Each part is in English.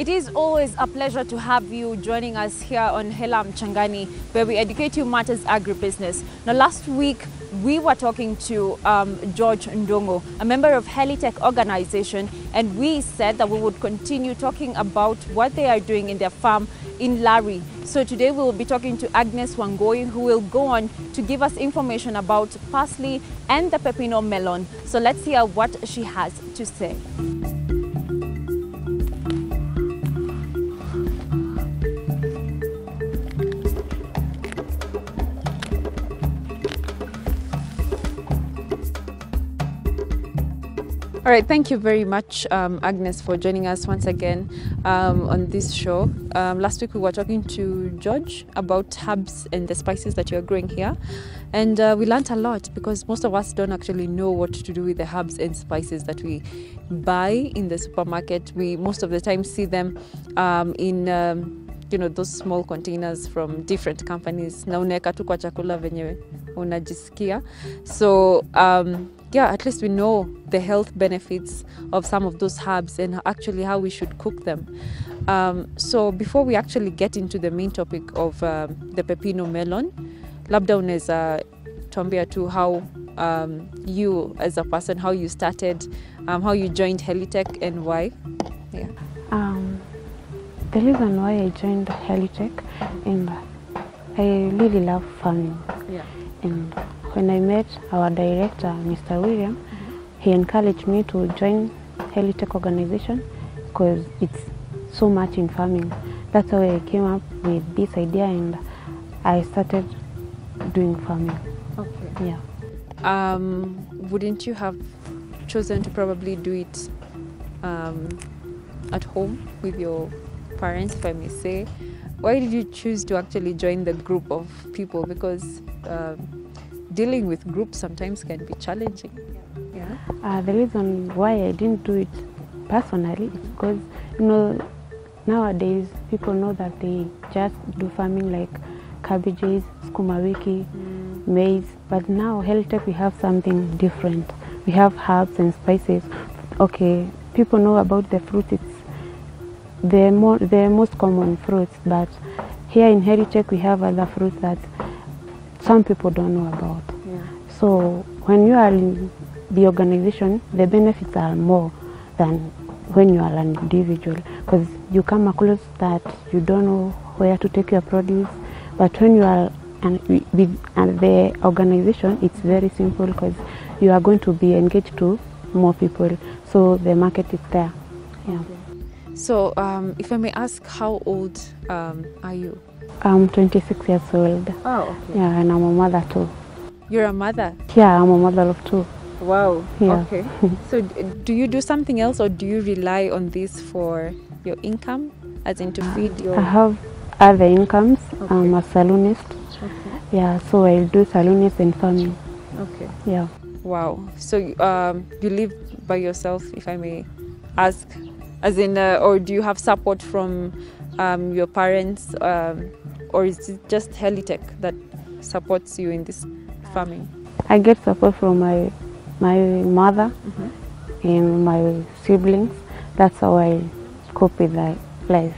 It is always a pleasure to have you joining us here on Hela Mchangani, where we educate you matters agribusiness. Now, last week, we were talking to George Ndongo, a member of Helitech Organization, and we said that we would continue talking about what they are doing in their farm in Lari. So today we will be talking to Agnes Wangui, who will go on to give us information about Parsley and the Pepino Melon. So let's hear what she has to say. All right, thank you very much, Agnes, for joining us once again on this show. Last week we were talking to George about herbs and the spices that you're growing here. And we learned a lot because most of us don't actually know what to do with the herbs and spices that we buy in the supermarket. We most of the time see them in those small containers from different companies. Na unaweka tu kwa chakula venye unajisikia. So yeah, at least we know the health benefits of some of those herbs and actually how we should cook them. So before we actually get into the main topic of the Pepino Melon, labda unaweza tuambia tu how you as a person, how you started, how you joined Helitech and why. Yeah. The reason why I joined Helitech, and I really love farming. Yeah. And when I met our director, Mr. William, he encouraged me to join Helitech Organization because it's so much in farming. That's how I came up with this idea and I started doing farming. Okay. Yeah. Wouldn't you have chosen to probably do it at home with your parents, if I may say? Why did you choose to actually join the group of people? Because dealing with groups sometimes can be challenging. Yeah. The reason why I didn't do it personally is because, nowadays people know that they just do farming like cabbages, sukuma wiki, maize. But now Helitech, we have something different. We have herbs and spices. Okay, people know about the fruits. It's the most common fruits, but here in Helitech we have other fruits that some people don't know about. Yeah. So when you are in the organization, the benefits are more than when you are an individual, because you come across that you don't know where to take your produce. But when you are with the organization, it's very simple because you are going to be engaged to more people, so the market is there. Yeah. Okay. So if I may ask, how old are you? I'm 26 years old. Oh, okay. Yeah, and I'm a mother too. You're a mother? Yeah, I'm a mother of two. Wow. Yeah. Okay. So do you do something else, or do you rely on this for your income, as in to feed your... I have other incomes. Okay. I'm a saloonist. Okay. Yeah, so I do saloonist and farming. Okay. Yeah. Wow. So you live by yourself, if I may ask? As in, or do you have support from your parents, or is it just Helitech that supports you in this farming? I get support from my mother and my siblings. That's how I cope with life.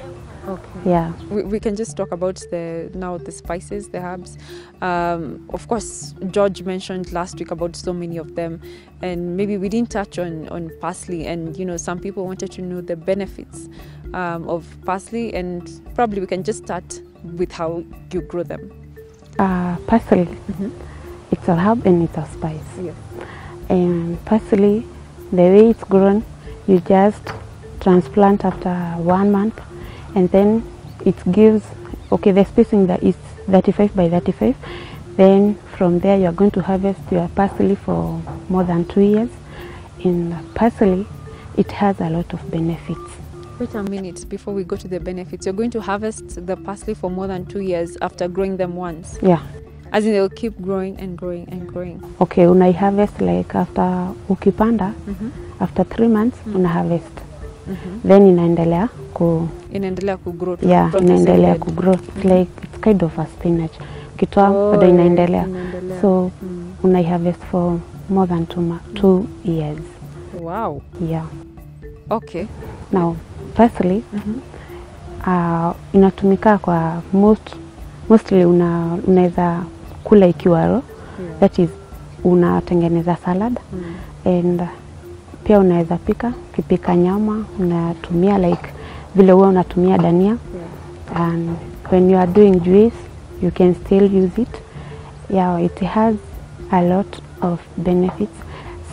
Okay. Yeah. We can just talk about the spices, the herbs. Of course, George mentioned last week about so many of them, and maybe we didn't touch on parsley. And some people wanted to know the benefits of parsley, and probably we can just start with how you grow them. Parsley, it's a herb and it's a spice. Yeah. And parsley, the way it's grown, you just transplant after 1 month. And then it gives, the spacing that is 35 by 35. Then from there you're going to harvest your parsley for more than 2 years. In parsley, it has a lot of benefits. Wait a minute, before we go to the benefits, you're going to harvest the parsley for more than 2 years after growing them once? Yeah. As in, they'll keep growing and growing and growing? Okay, when I harvest, like after ukipanda, after 3 months, una harvest. Then inaendelea kugrow. Yeah, inaendelea kugrow. Like it's kind of a spinach. Kitoa bado inaendelea. So una harvest for more than 2 years. Wow. Yeah. Okay. Now, parsley, inatumika kwa mostly unaweza kula ikiwa raw. That is unatengeneza salad. And pia unaweza pika, ukipika nyama unatumia like vile wewe unatumia dania. And when you are doing juice you can still use it. Yeah, it has a lot of benefits.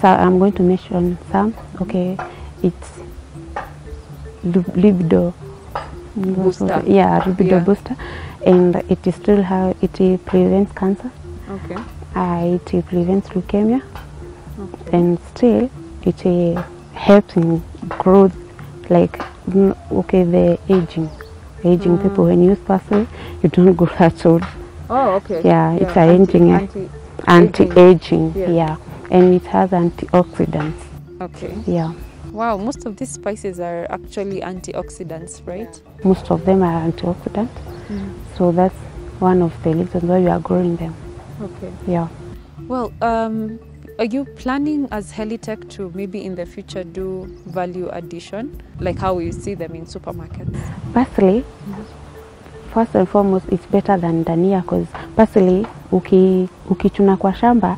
So I'm going to mention some. Okay, it's libido booster. Yeah, libido booster, and it is still how it prevents cancer. Okay. It prevents leukemia. Okay. And still it helps in growth, like okay, the aging people. When you use parsley, you don't grow that old. Oh, okay. Yeah, it's anti-aging. Yeah, and it has antioxidants. Okay. Yeah. Wow, most of these spices are actually antioxidants, right? Most of them are antioxidants. So that's one of the reasons why we are growing them. Okay. Yeah. Well, are you planning as Helitech to maybe in the future do value addition, like how you see them in supermarkets? Parsley, first and foremost, it's better than dania, because parsley ukichuna kwa shamba,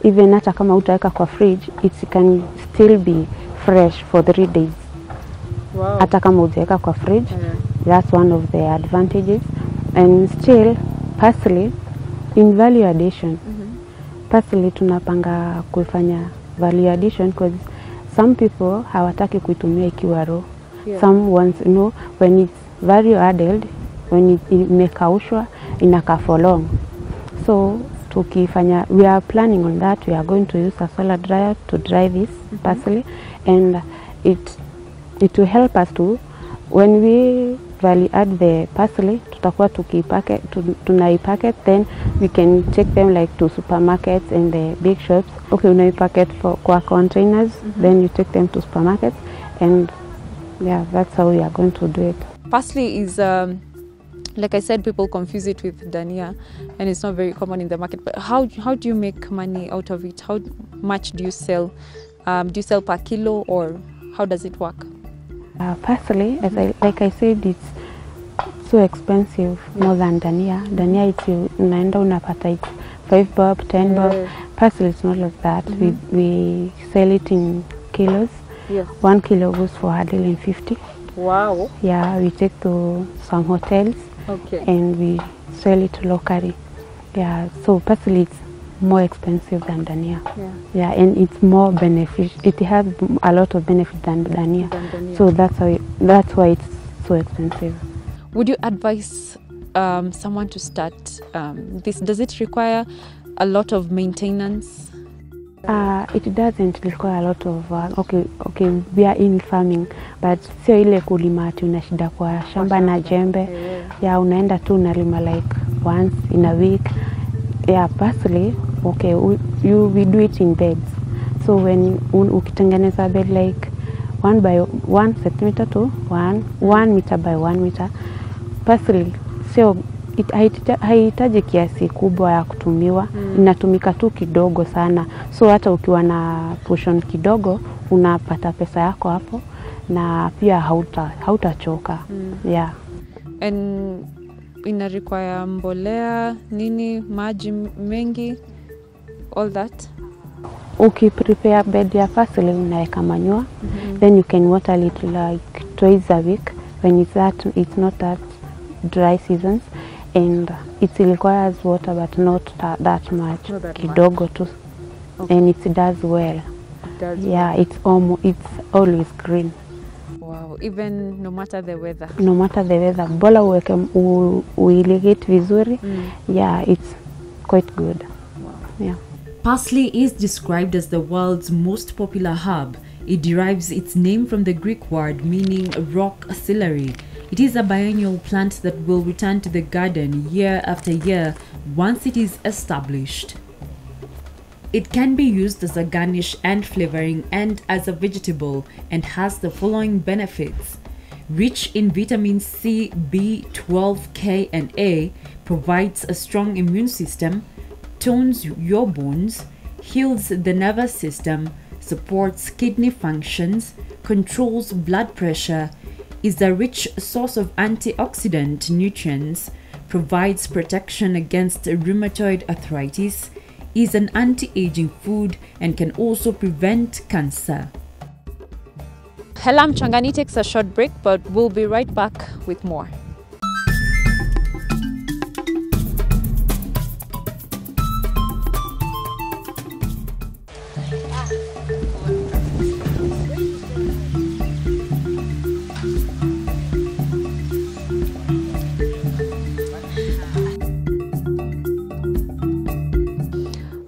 even hata kama utaweka kwa fridge, it can still be fresh for 3 days. Wow. Hata kama utaweka kwa fridge, that's one of the advantages. And still, parsley in value addition. Parsley tunapanga kufanya value addition because some people hawataki kuitumia ikiwa raw. Some ones when it's value added, when it imekaushwa inakaa for long. So tukifanya, we are planning on that. We are going to use a solar dryer to dry this parsley, and it will help us to, when we value add the parsley, tutakuwa tunaipacket, then we can take them like to supermarkets and the big shops. Okay, unaipacket kwa containers, then you take them to supermarkets, and yeah, that's how we are going to do it. Parsley is like I said, people confuse it with dania, and it's not very common in the market. But how do you make money out of it? How much do you sell? Do you sell per kilo, or how does it work? Parsley, like I said, it's so expensive, more than dania. Dania, it's unaenda unapata it 5 bob, 10 bob. Parsley is not like that. We sell it in kilos. 1 kilo goes for 150. Wow. Yeah, we take to some hotels. Okay. And we sell it locally. Yeah, so parsley is more expensive than dania. Yeah, and it's more beneficial. It has a lot of benefit than dania. So that's why it's so expensive. Would you advise someone to start this? Does it require a lot of maintenance? It doesn't require a lot of work. Okay, we are in farming, but sio ile kulima ati unashida kwa shamba na jembe. Yeah, unaenda tu unalima like once in a week. Yeah, parsley, okay, we do it in beds. So when ukitengeneza bed like 1 by 1 centimeter to 1 meter by 1 meter, parsley sio haihitaji kiasi kubwa ya kutumiwa. Inatumika tu kidogo sana, so hata ukiwa na portion kidogo unapata pesa yako hapo, na pia hautachoka. Yeah. And ina require mbolea nini, maji mengi, all that? Prepare bed ya parsley, unaweka manure, then you can water it like twice a week when it's not that dry seasons, and it requires water but not that much. Kidogo tu. Okay. And it does well. Yeah, it's always green. Wow, even no matter the weather. No matter the weather, bola uirrigate vizuri. Yeah, it's quite good. Wow. Yeah. Parsley is described as the world's most popular herb. It derives its name from the Greek word meaning rock celery. It is a biennial plant that will return to the garden year after year once it is established. It can be used as a garnish and flavoring and as a vegetable, and has the following benefits. Rich in vitamins C, B, 12, K and A, provides a strong immune system, tones your bones, heals the nervous system, supports kidney functions, controls blood pressure, is a rich source of antioxidant nutrients, provides protection against rheumatoid arthritis, is an anti-aging food, and can also prevent cancer. Hela Mchangani takes a short break, but we'll be right back with more.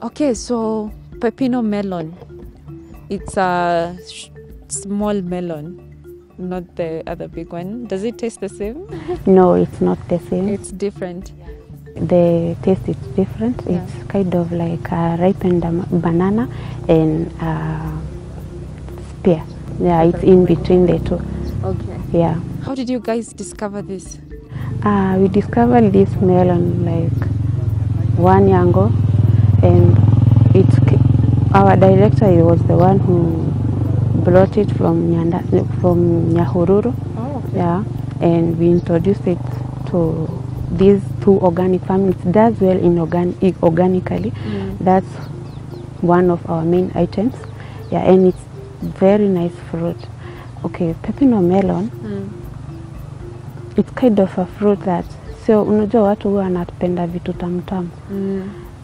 Okay, so Pepino Melon, it's a small melon, not the other big one. Does it taste the same? No, it's not the same. It's different. The taste is different. Yeah. It's kind of like a ripened banana and spear. Yeah, it's in between the two. Okay. Yeah. How did you guys discover this? We discovered this melon like 1 year ago, and our director, he was the one who brought it from Nyahururu. Oh, okay. Yeah, and we introduced it to these 2 organic families. It does well in organically. That's one of our main items. Yeah, and it's very nice fruit. Okay, Pepino Melon, it's kind of a fruit that, so unajua watu huwa wanapenda vitu tamu tamu.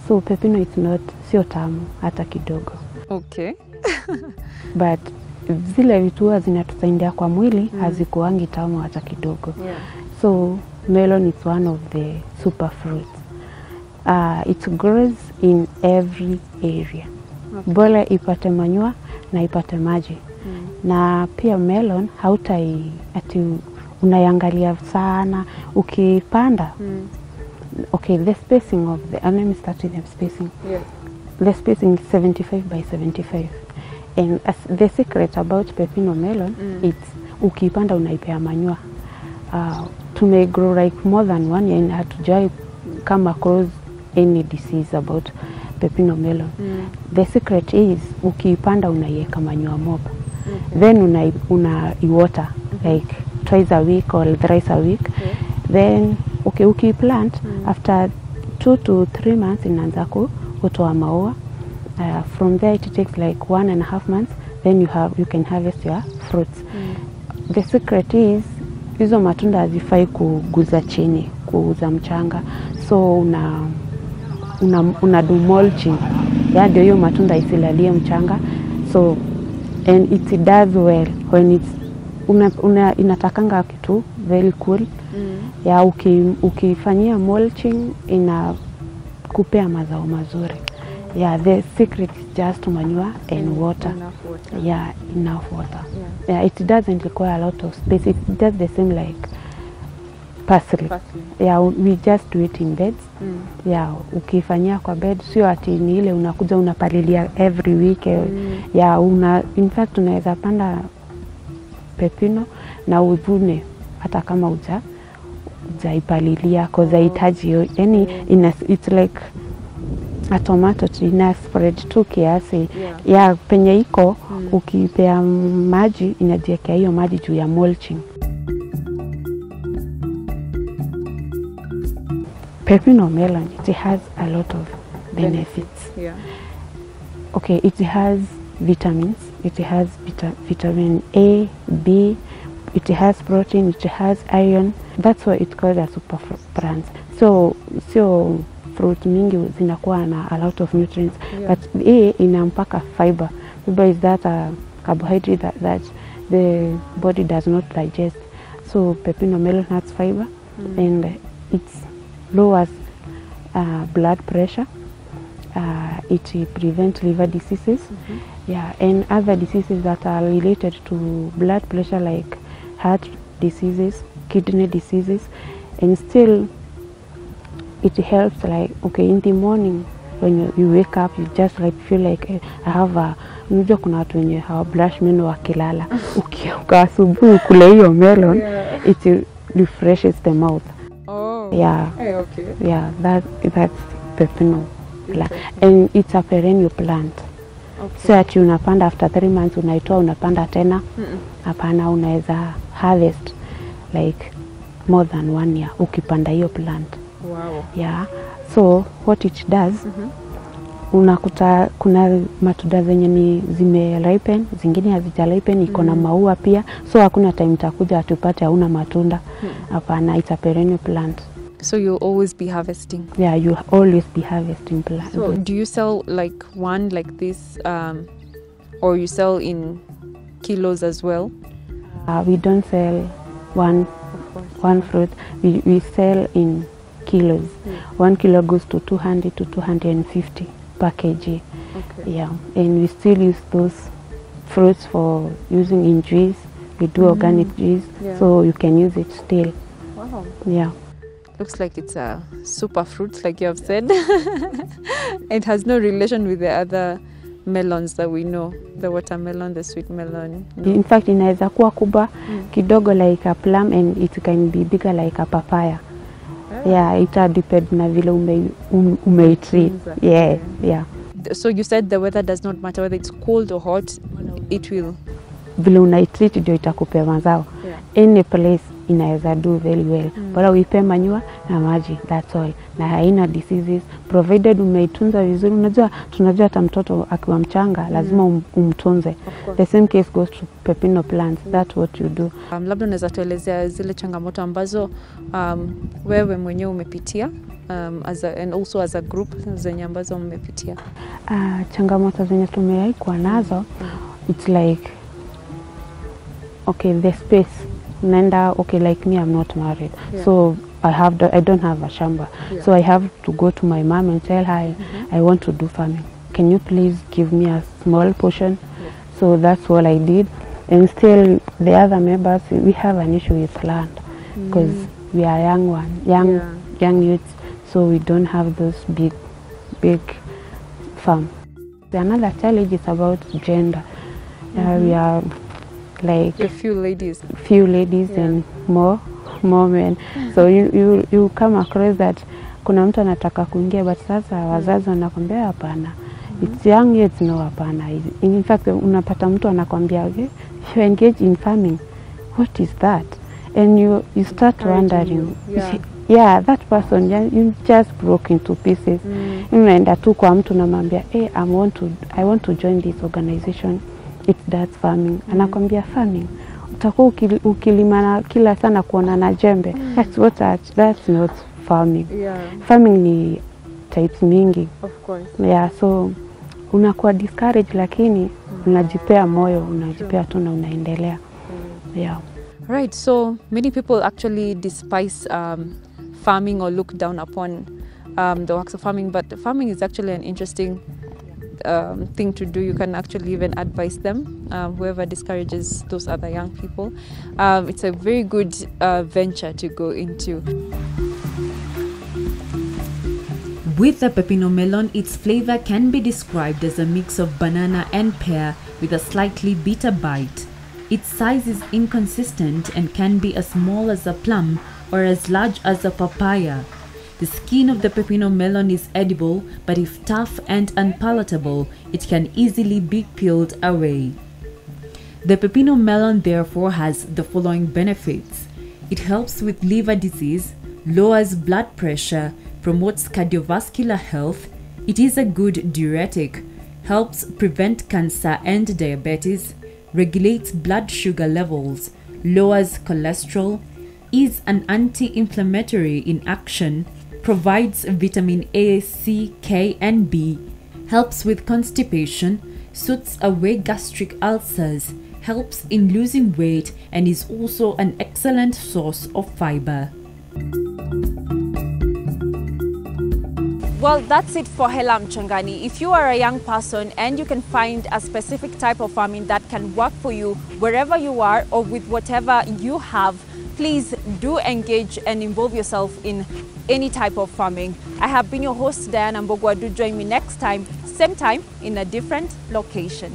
So pepino it's not sio tamu hata kidogo. Okay. But zile vitu huwa zinatusaidia kwa mwili hazikuangi tamu hata kidogo. Yeah. So melon is one of the super fruits. It grows in every area. Okay. Bora ipate manyua na ipate maji. Na pia melon ati unayangalia sana ukipanda. Okay, the spacing of let me start with the spacing. Yeah. The spacing is 75 by 75. And the secret about Pepino Melon, it's ukipanda unaipea manyua. To may grow like more than 1 year and hatujai come across any disease about Pepino Melon. The secret is ukipanda unaiweka manyua mob. Okay. Then unaiwater like twice a week or thrice a week. Okay. Then okay, ukiplant after 2 to 3 months inaanza kutoa maua. From there it takes like 1.5 months, then you can harvest your fruits. The secret is hizo matunda hazifai kuguza chini, kuuza mchanga. So una do mulching. Ya ndio hiyo matunda isilalie mchanga. So and it does well when it's inatakanga kitu very cool. Ya ukifanyia mulching inakupea mazao mazuri. Yeah, the secret is just manure and water. Enough water. Yeah, enough water. Yeah, it doesn't require a lot of space. It's just the same like parsley. Yeah, we just do it in beds. Yeah, ukifanyia kwa bed sio ati ni ile unakuja unapalilia every week. Yeah, in fact unaweza panda pepino na uvune hata kama hujaipalilia cause haihitaji yani it's like a tomato ina spread tu kiasi. Ya penye iko ukipea maji inajiwekea hiyo maji juu ya mulching. Pepino melon, it has a lot of benefits. Yeah. Okay, it has vitamins. It has vitamin A, B, it has protein, it has iron. That's why it's called a super plant. So fruit mingi zinakuwa na a lot of nutrients. Yeah. But A ina mpaka fiber. Fiber is that carbohydrate that the body does not digest. So Pepino Melon has fiber and it lowers blood pressure. It prevents liver diseases. Yeah, and other diseases that are related to blood pressure like heart diseases, kidney diseases, and still it helps like, okay, in the morning when you wake up you just like feel like I have a unajua kuna watu wenye blush meno wakilala ukiamka asubuhi kula hiyo melon it refreshes the mouth. Oh. Yeah. Hey, okay. Yeah, that's pepino plant. And it's a perennial plant. Okay. So ati unapanda after 3 months unaitoa unapanda tena. Hapana, unaweza harvest like more than 1 year ukipanda hiyo plant. Wow. Yeah. So what it does, unakuta kuna matunda zenye ni zime ripen, zingine hazija ripen, iko na maua pia. So hakuna time utakuja tupate hauna matunda. Hapana, it's a perennial plant. So you'll always be harvesting? Yeah, you always be harvesting plants. So do you sell like one like this, or you sell in kilos as well? We don't sell one fruit. We sell in kilos. 1 kilo goes to 200 to 250 per kg. Okay. Yeah, and we still use those fruits for using in juice. We do organic juice, so you can use it still. Wow. Yeah. Looks like it's a super fruit, like you have said. It has no relation with the other melons that we know, the watermelon, the sweet melon. No. In fact, inaweza kuwa kubwa kidogo like a plum, and it can be bigger like a papaya. Yeah, it depends na vile umeitreat. Yeah, yeah. So you said the weather does not matter whether it's cold or hot, it will. Vile unaitreat ndio itakupea mazao. Any place inaweza do very well. Bora uipe manure na maji, that's all. Na haina diseases, provided umeitunza vizuri. Unajua, tunajua hata mtoto akiwa mchanga lazima umtunze. The same case goes to pepino plants. That's what you do. Labda unaweza tuelezea zile changamoto ambazo wewe mwenyewe umepitia, and also as a group zenye ambazo mmepitia. Changamoto zenye tumewaikuwa nazo, it's like, okay, the space. Nenda, okay, like me, I'm not married, so I don't have a shamba, so I have to go to my mom and tell her I want to do farming. Can you please give me a small portion? So that's what I did, and still the other members, we have an issue with land because we are young youths, so we don't have those big farm. Another challenge is about gender. We are like a few ladies and more men. So you come across that kuna mtu anataka kuingia, but sasa wazazi wanakwambia hapana. It's young yet, no, hapana. In fact, unapata mtu anakwambia, okay, if you engage in farming, what is that? And you start wondering, that person, you just broke into pieces. Unaenda tu kwa mtu namwambia, hey, I want to join this organization. That's farming. Anakwambia farming, utakuwa ukilima kila sana kuona na jembe. That's not farming. Farming ni types mingi. Of course. Yeah, so unakuwa discouraged, lakini unajipea moyo, unajipea tu na unaendelea. Yeah. Right, so many people actually despise farming or look down upon the works of farming, but farming is actually an interesting thing to do. You can actually even advise them, whoever discourages those other young people. It's a very good venture to go into. With the pepino melon, its flavor can be described as a mix of banana and pear with a slightly bitter bite. Its size is inconsistent and can be as small as a plum or as large as a papaya. The skin of the pepino melon is edible, but if tough and unpalatable, it can easily be peeled away. The pepino melon therefore has the following benefits. It helps with liver disease, lowers blood pressure, promotes cardiovascular health, it is a good diuretic, helps prevent cancer and diabetes, regulates blood sugar levels, lowers cholesterol, is an anti-inflammatory in action, provides vitamin A, C, K, and B, helps with constipation, soothes away gastric ulcers, helps in losing weight, and is also an excellent source of fiber. Well, that's it for Hela Mchangani. If you are a young person and you can find a specific type of farming that can work for you wherever you are or with whatever you have, please do engage and involve yourself in any type of farming. I have been your host, Diana Mbogwa. Do join me next time, same time, in a different location.